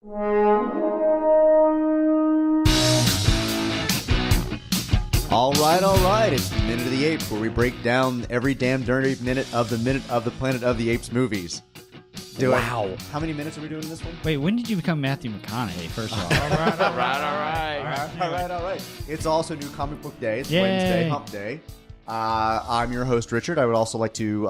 All right. It's the Minute of the Apes, where we break down every damn dirty minute of the Planet of the Apes movies. Wow. How many minutes are we doing in this one? Wait, when did you become Matthew McConaughey, first of all? All right. It's also New Comic Book Day. It's Yay. Wednesday, Hump Day. I'm your host, Richard. I would also like to...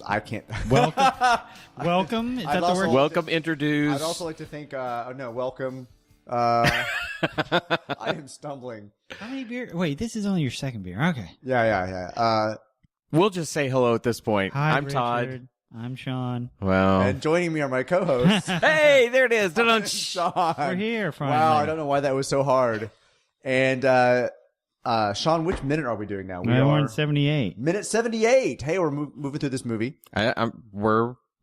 I can't... Welcome. Is that the word? Welcome, introduce. I'd also like to thank... welcome. I am stumbling. How many beers? Wait, this is only your second beer. Okay. Yeah. We'll just say hello at this point. Hi, I'm Richard. Todd. I'm Sean. Well, And joining me are my co-hosts. hey, there it is. Sean. We're here finally. Wow, I don't know why that was so hard. And Sean, which minute are we doing now? We're on 78. Minute 78. Hey, we're moving through this movie.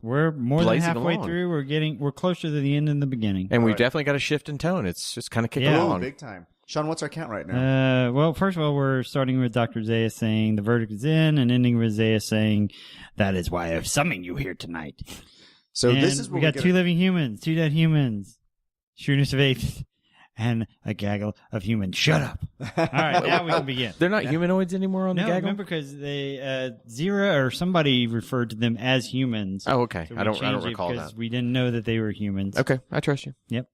We're more than blazing halfway along. through. We're closer to the end than the beginning. And we've Right. definitely got a shift in tone. It's just kind of kicking Yeah. along. Big time. Sean, what's our count right now? Well, first of all, we're starting with Dr. Zayas saying the verdict is in, and ending with Zayas saying that is why I've summoned you here tonight. So And this is where we got two living humans, two dead humans, shrewdness of apes, and a gaggle of humans. Shut up. All right, now we can begin. They're not humanoids anymore on the No, gaggle? remember because they Zira or somebody referred to them as humans. Oh, okay. So I don't changed it recall because that. we didn't know that they were humans. Okay, I trust you. Yep.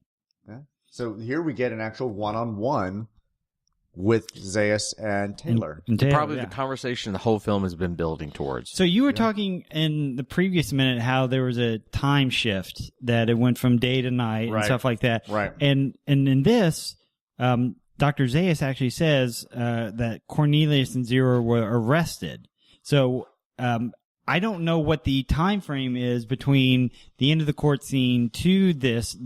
So here we get an actual one-on-one with Zayas and Taylor. And Taylor, Probably yeah. the conversation the whole film has been building towards. So you were talking in the previous minute how there was a time shift, that it went from day to night and Right. stuff like that. Right. And in this, Dr. Zayas actually says that Cornelius and Zero were arrested. So I don't know what the time frame is between the end of the court scene to this.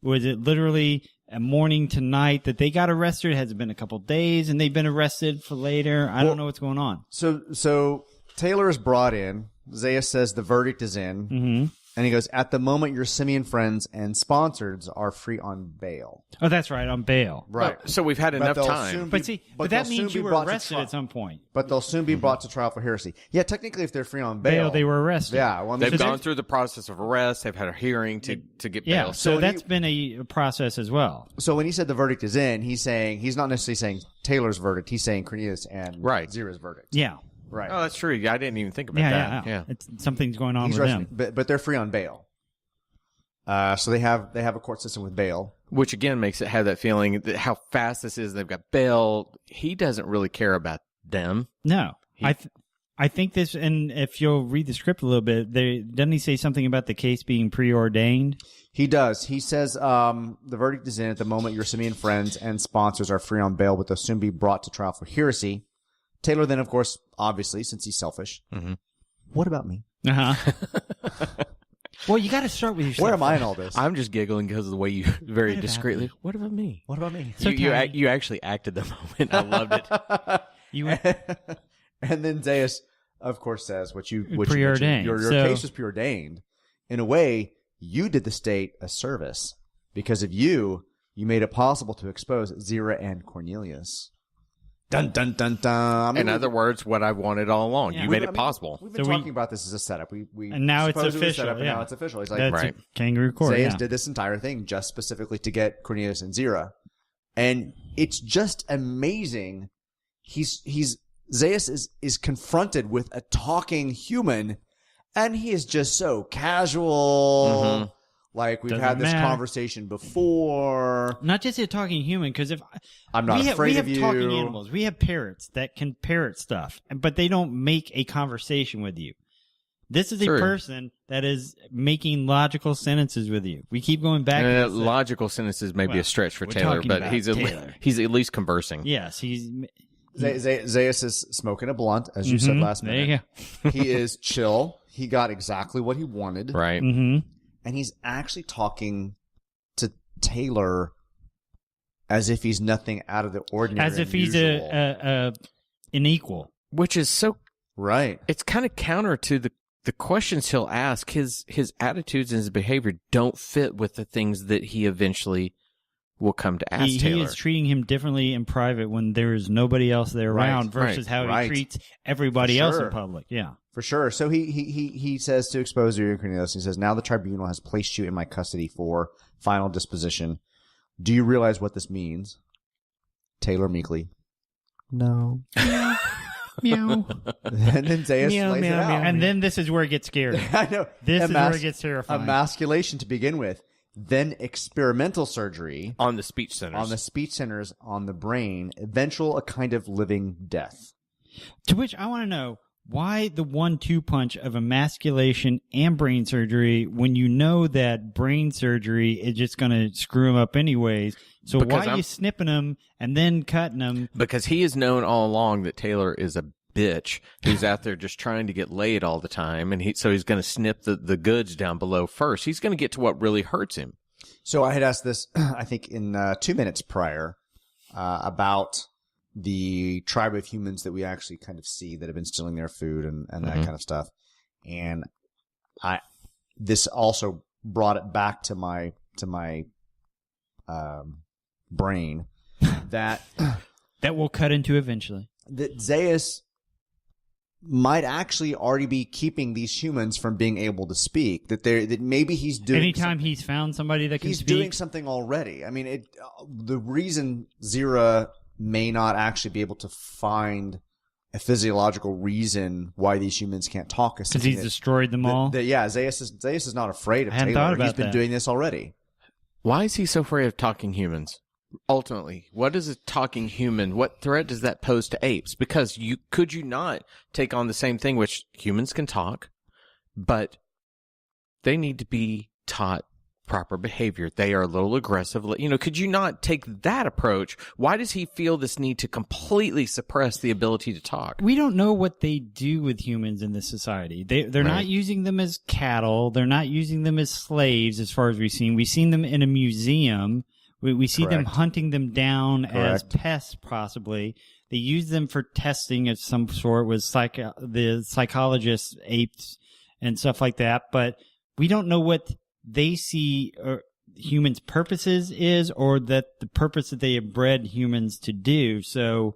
Was it literally a morning to night that they got arrested? Has it been a couple days and they've been arrested for later? I don't know what's going on. So Taylor is brought in. Zayas says the verdict is in. Mm-hmm. And he goes, at the moment, your simian friends and sponsors are free on bail. Oh, that's right, on bail. Right. So we've had enough they'll time. soon But see, but that they'll soon means be you were brought to arrested trial. at some point. But they'll soon be brought to trial for heresy. Yeah, technically, if they're free on bail. They were arrested. Yeah. Well, I mean, They've gone through the process of arrest. They've had a hearing to get Yeah, bail. so when that's been a process as well. So when he said the verdict is in, he's not necessarily saying Taylor's verdict. He's saying Cornelius and Right. Zira's verdict. Yeah. Right. Oh, that's true. I didn't even think about Yeah. that. It's, something's going on He's with arrested, them. but they're free on bail. So they have a court system with bail. Which again makes it have that feeling that how fast this is. They've got bail. He doesn't really care about them. No. I think this, and if you'll read the script a little bit, doesn't he say something about the case being preordained? He does. He says the verdict is in. At the moment, your simian friends and sponsors are free on bail, but they'll soon be brought to trial for heresy. Taylor then, of course, obviously, since he's selfish. Mm-hmm. What about me? Uh-huh. Well, you got to start with yourself. Where am I in all this? I'm just giggling because of the way you very What about discreetly. me? What about me? What about me? So you tiny. you actually acted the moment. I loved it. You And then Zayas, of course, says what you Preordained. mentioned. Your So- case was preordained. In a way, you did the state a service. Because of you made it possible to expose Zira and Cornelius. Dun, dun, dun, dun. I mean, In other words, what I've wanted all along. Yeah. You made it possible. We've been So we- talking about this as a setup. We And now it's supposed it was a official, setup, and yeah. now it's official. He's like, that's Right. a kangaroo court. Zayas Yeah. did this entire thing just specifically to get Cornelius and Zira. And it's just amazing. Zayas is confronted with a talking human, and he is just so casual. Mhm. Like, we've Doesn't had this matter. conversation before. Not just a talking human, because if I'm not we afraid have of you. talking animals, we have parrots that can parrot stuff, but they don't make a conversation with you. This is a True. person that is making logical sentences with you. We keep going back. to this, Logical sentences may be Well, a stretch for we're Taylor, talking but about he's Taylor. he's at least conversing. Yes, he's. Zayas is smoking a blunt, as you said last There minute. you He is chill. He got exactly what he wanted. Right. go. Mm-hmm. And he's actually talking to Taylor as if he's nothing out of the ordinary. As if he's unusual. an equal. Which is so right. it's kind of counter to the questions he'll ask. His attitudes and his behavior don't fit with the things that he eventually will come to ask He Taylor. is treating him differently in private when there is nobody else there Right, around versus how right. he treats everybody else in sure. public. Yeah. For sure. So he says to expose Zero and Cornelius, he says, now the tribunal has placed you in my custody for final disposition. Do you realize what this means? Taylor meekly. No. Meow. And then Zaius lays it out. And then this is where it gets scary. I know. This is where it gets terrifying. Emasculation to begin with. Then experimental surgery. On the speech centers. On the speech centers, on the brain. Eventual, a kind of living death. To which I want to know, why the 1-2 punch of emasculation and brain surgery when you know that brain surgery is just going to screw him up anyways? So why are you snipping him and then cutting him? Because he has known all along that Taylor is a bitch who's out there just trying to get laid all the time, and so he's going to snip the goods down below first. He's going to get to what really hurts him. So I had asked this, I think, in 2 minutes prior about the tribe of humans that we actually kind of see that have been stealing their food and that kind of stuff. And this also brought it back to my brain that we'll cut into eventually. That Zaius might actually already be keeping these humans from being able to speak. That maybe he's doing. Anytime he's found somebody that can he's speak, doing something already. I mean, the reason Zira may not actually be able to find a physiological reason why these humans can't talk is because he's destroyed them all. Zaius is not afraid of Taylor. He's been doing this already. Why is he so afraid of talking humans? Ultimately, what is a talking human? What threat does that pose to apes? Because could you not take on the same thing, which humans can talk, but they need to be taught proper behavior. They are a little aggressive. Could you not take that approach? Why does he feel this need to completely suppress the ability to talk? We don't know what they do with humans in this society. They're not using them as cattle. They're not using them as slaves as far as we've seen. We've seen them in a museum. We see them hunting them down as pests, possibly. They use them for testing of some sort with the psychologists, apes, and stuff like that. But we don't know what they see humans' purposes is, or that the purpose that they have bred humans to do. So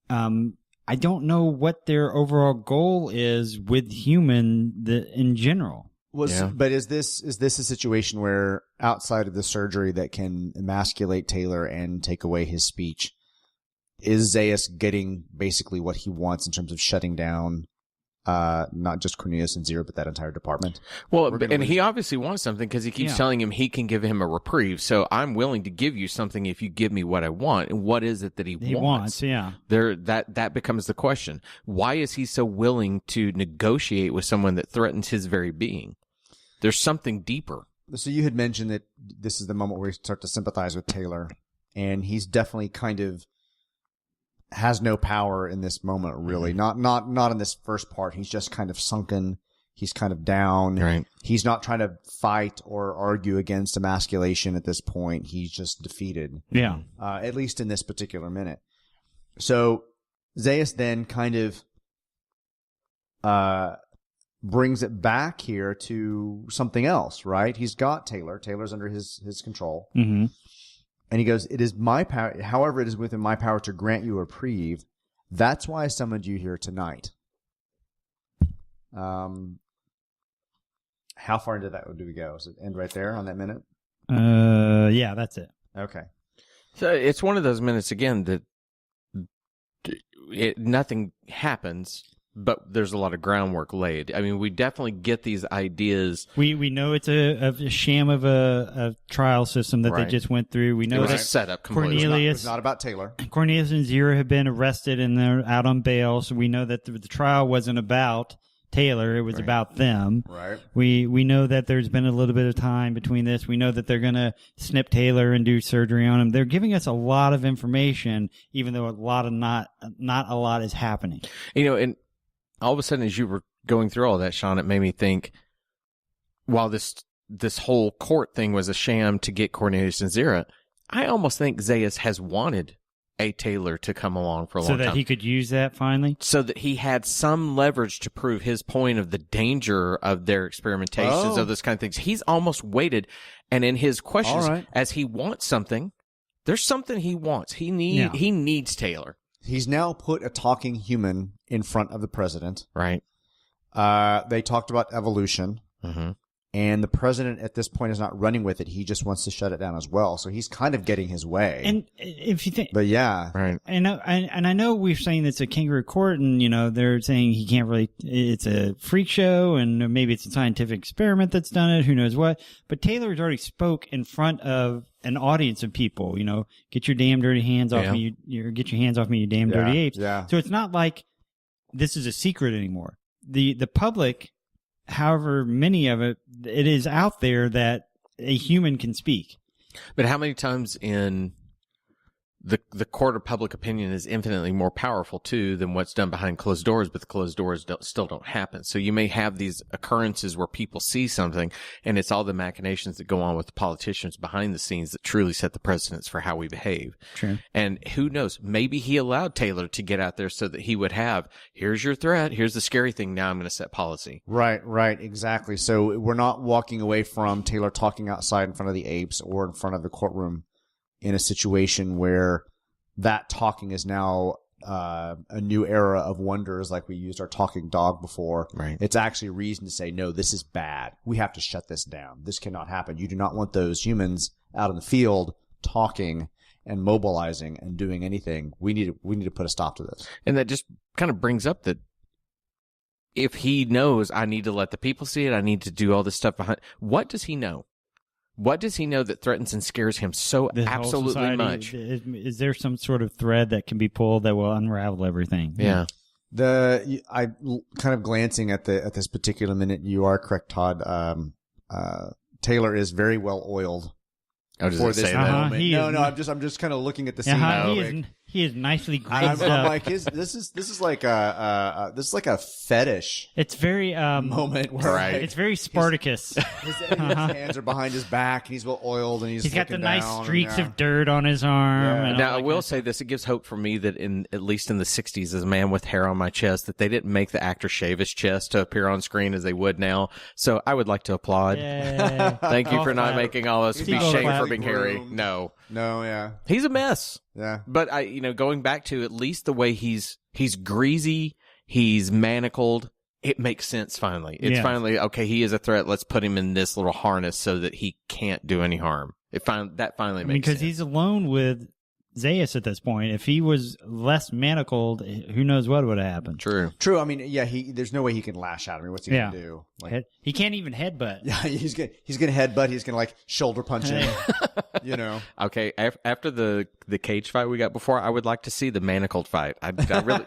I don't know what their overall goal is with in general. But is this a situation where outside of the surgery that can emasculate Taylor and take away his speech, is Zaius getting basically what he wants in terms of shutting down not just Cornelius and Zero, but that entire department? Well, and he obviously wants something because he keeps telling him he can give him a reprieve. So I'm willing to give you something if you give me what I want. And what is it that he wants? Yeah. That becomes the question. Why is he so willing to negotiate with someone that threatens his very being? There's something deeper. So you had mentioned that this is the moment where we start to sympathize with Taylor, and he's definitely kind of has no power in this moment, really. Not in this first part. He's just kind of sunken. He's kind of down. Right. He's not trying to fight or argue against emasculation at this point. He's just defeated. Yeah. At least in this particular minute. So Zaius then kind of brings it back here to something else, right? He's got Taylor. Taylor's under his control. Mm-hmm. And he goes, it is my power. However, it is within my power to grant you a reprieve. That's why I summoned you here tonight. How far into that do we go? Does it end right there on that minute? Yeah, that's it. Okay. So it's one of those minutes again that nothing happens, but there's a lot of groundwork laid. I mean, we definitely get these ideas. We know it's a sham of a trial system that they just went through. We know it was that a setup completely. Cornelius, it's not about Taylor. Cornelius and Zero have been arrested and they're out on bail. So we know that the trial wasn't about Taylor. It was about them. Right. We know that there's been a little bit of time between this. We know that they're going to snip Taylor and do surgery on him. They're giving us a lot of information, even though not a lot is happening. And all of a sudden, as you were going through all that, Sean, it made me think, while this whole court thing was a sham to get Cornelius and Zira, I almost think Zaius has wanted a Taylor to come along for a long time. So that he could use that finally? So that he had some leverage to prove his point of the danger of their experimentations, of those kind of things. He's almost waited, and in his questions, as he wants something, there's something he wants. He needs Taylor. He's now put a talking human in front of the president. Right. They talked about evolution. Mm-hmm. And the president at this point is not running with it. He just wants to shut it down as well. So he's kind of getting his way. And if you think, but yeah, right. And I know we're saying it's a kangaroo court, and they're saying he can't really. It's a freak show, and maybe it's a scientific experiment that's done it. Who knows what? But Taylor's already spoke in front of an audience of people. Get your damn dirty hands off me. Get your hands off me, you damn dirty apes. Yeah. So it's not like this is a secret anymore. The public, however many of it is out there that a human can speak. But how many times in the court of public opinion is infinitely more powerful too than what's done behind closed doors, but the closed doors still don't happen. So you may have these occurrences where people see something, and it's all the machinations that go on with the politicians behind the scenes that truly set the precedents for how we behave. True. And who knows, maybe he allowed Taylor to get out there so that he would have, here's your threat, here's the scary thing, now I'm going to set policy. Right, exactly. So we're not walking away from Taylor talking outside in front of the apes or in front of the courtroom in a situation where that talking is now a new era of wonders, like we used our talking dog before. Right. It's actually reason to say, no, this is bad. We have to shut this down. This cannot happen. You do not want those humans out in the field talking and mobilizing and doing anything. We need to put a stop to this. And that just kind of brings up that if he knows I need to let the people see it, I need to do all this stuff behind, what does he know? What does he know that threatens and scares him so absolutely much? Is there some sort of thread that can be pulled that will unravel everything? Yeah. I kind of glancing at this particular minute. You are correct, Todd. Taylor is very well oiled Oh, does for it this say that? moment. I'm just kind of looking at the scene. He is nicely I'm greased up. like, this is like a fetish. It's very moment where Right. It's very Spartacus. his hands are behind his back, and he's well oiled, and he's got the looking nice down, streaks and, of dirt on his arm. Yeah. And Now, all I that will kind say this. It gives hope for me that at least in the 60s, as a man with hair on my chest, that they didn't make the actor shave his chest to appear on screen as they would now. So I would like to applaud. Yay. Thank you for not Clap. making all us be Seagull shamed clap. for being hairy. Groomed. No. yeah, He's a mess. yeah. But going back to at least the way he's greasy, he's manacled. It makes sense finally. It's Yeah. finally, okay, he is a threat. Let's put him in this little harness so that he can't do any harm. That finally makes sense. Because he's alone with Zaius at this point. If he was less manacled, who knows what would have happened. True. True. I mean, yeah. There's no way he can lash out. I mean, what's he gonna do? Like, He can't even headbutt. yeah, he's gonna headbutt. He's gonna like shoulder punch him. Okay, after the cage fight we got before, I would like to see the manacled fight. I really,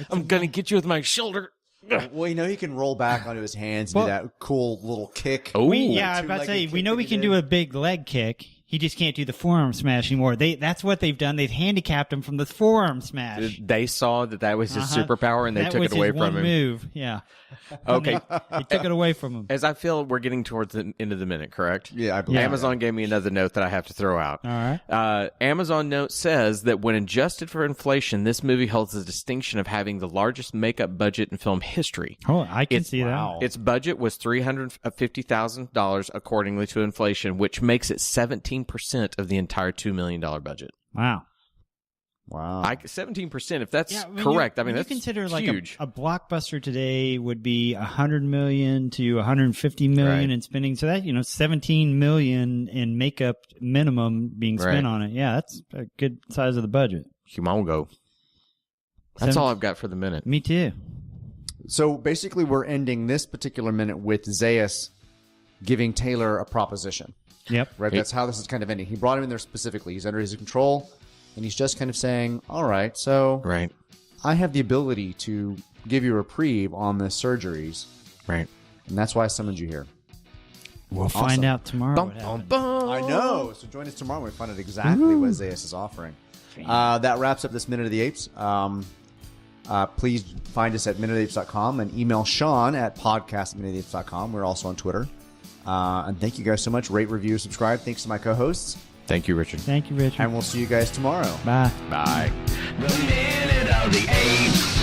I'm gonna get you with my shoulder. Well, he can roll back onto his hands and do that cool little kick. Oh, I was about to say, we know we can do a big leg kick. He just can't do the forearm smash anymore. That's what they've done. They've handicapped him from the forearm smash. they saw that was his superpower, and they took it away from him. That was his one move. Yeah. Okay, They took it away from him. as I feel we're getting towards the end of the minute, correct? Yeah, I believe Amazon gave me another note that I have to throw out. All right. Amazon note says that when adjusted for inflation, this movie holds the distinction of having the largest makeup budget in film history. Oh, I can see wow. that. Its budget was $350,000 accordingly to inflation, which makes it 17% of the entire $2 million budget. Wow. Wow. 17%, if that's Yeah, correct. When That's you consider huge. like a blockbuster today would be $100 million to $150 million Right. in spending. So that, $17 million in makeup minimum being spent Right. on it. Yeah, that's a good size of the budget. Humongo. That's all I've got for the minute. Me too. So basically, we're ending this particular minute with Zaius giving Taylor a proposition. Yep. Right? That's how this is kind of ending. He brought him in there specifically. He's under his control, and he's just kind of saying, all right, so Right. I have the ability to give you a reprieve on the surgeries, Right. and that's why I summoned you here. We'll find out tomorrow. Bum, what bum, happens. bum. I know. So join us tomorrow when we find out exactly what Zaius is offering. That wraps up this Minute of the Apes. Please find us at minuteapes.com and email Sean at podcast@minuteapes.com. We're also on Twitter. And thank you guys so much. Rate, review, subscribe. Thanks to my co-hosts. Thank you, Richard. Thank you, Richard. And we'll see you guys tomorrow. Bye. Bye. The Minute of the Apes.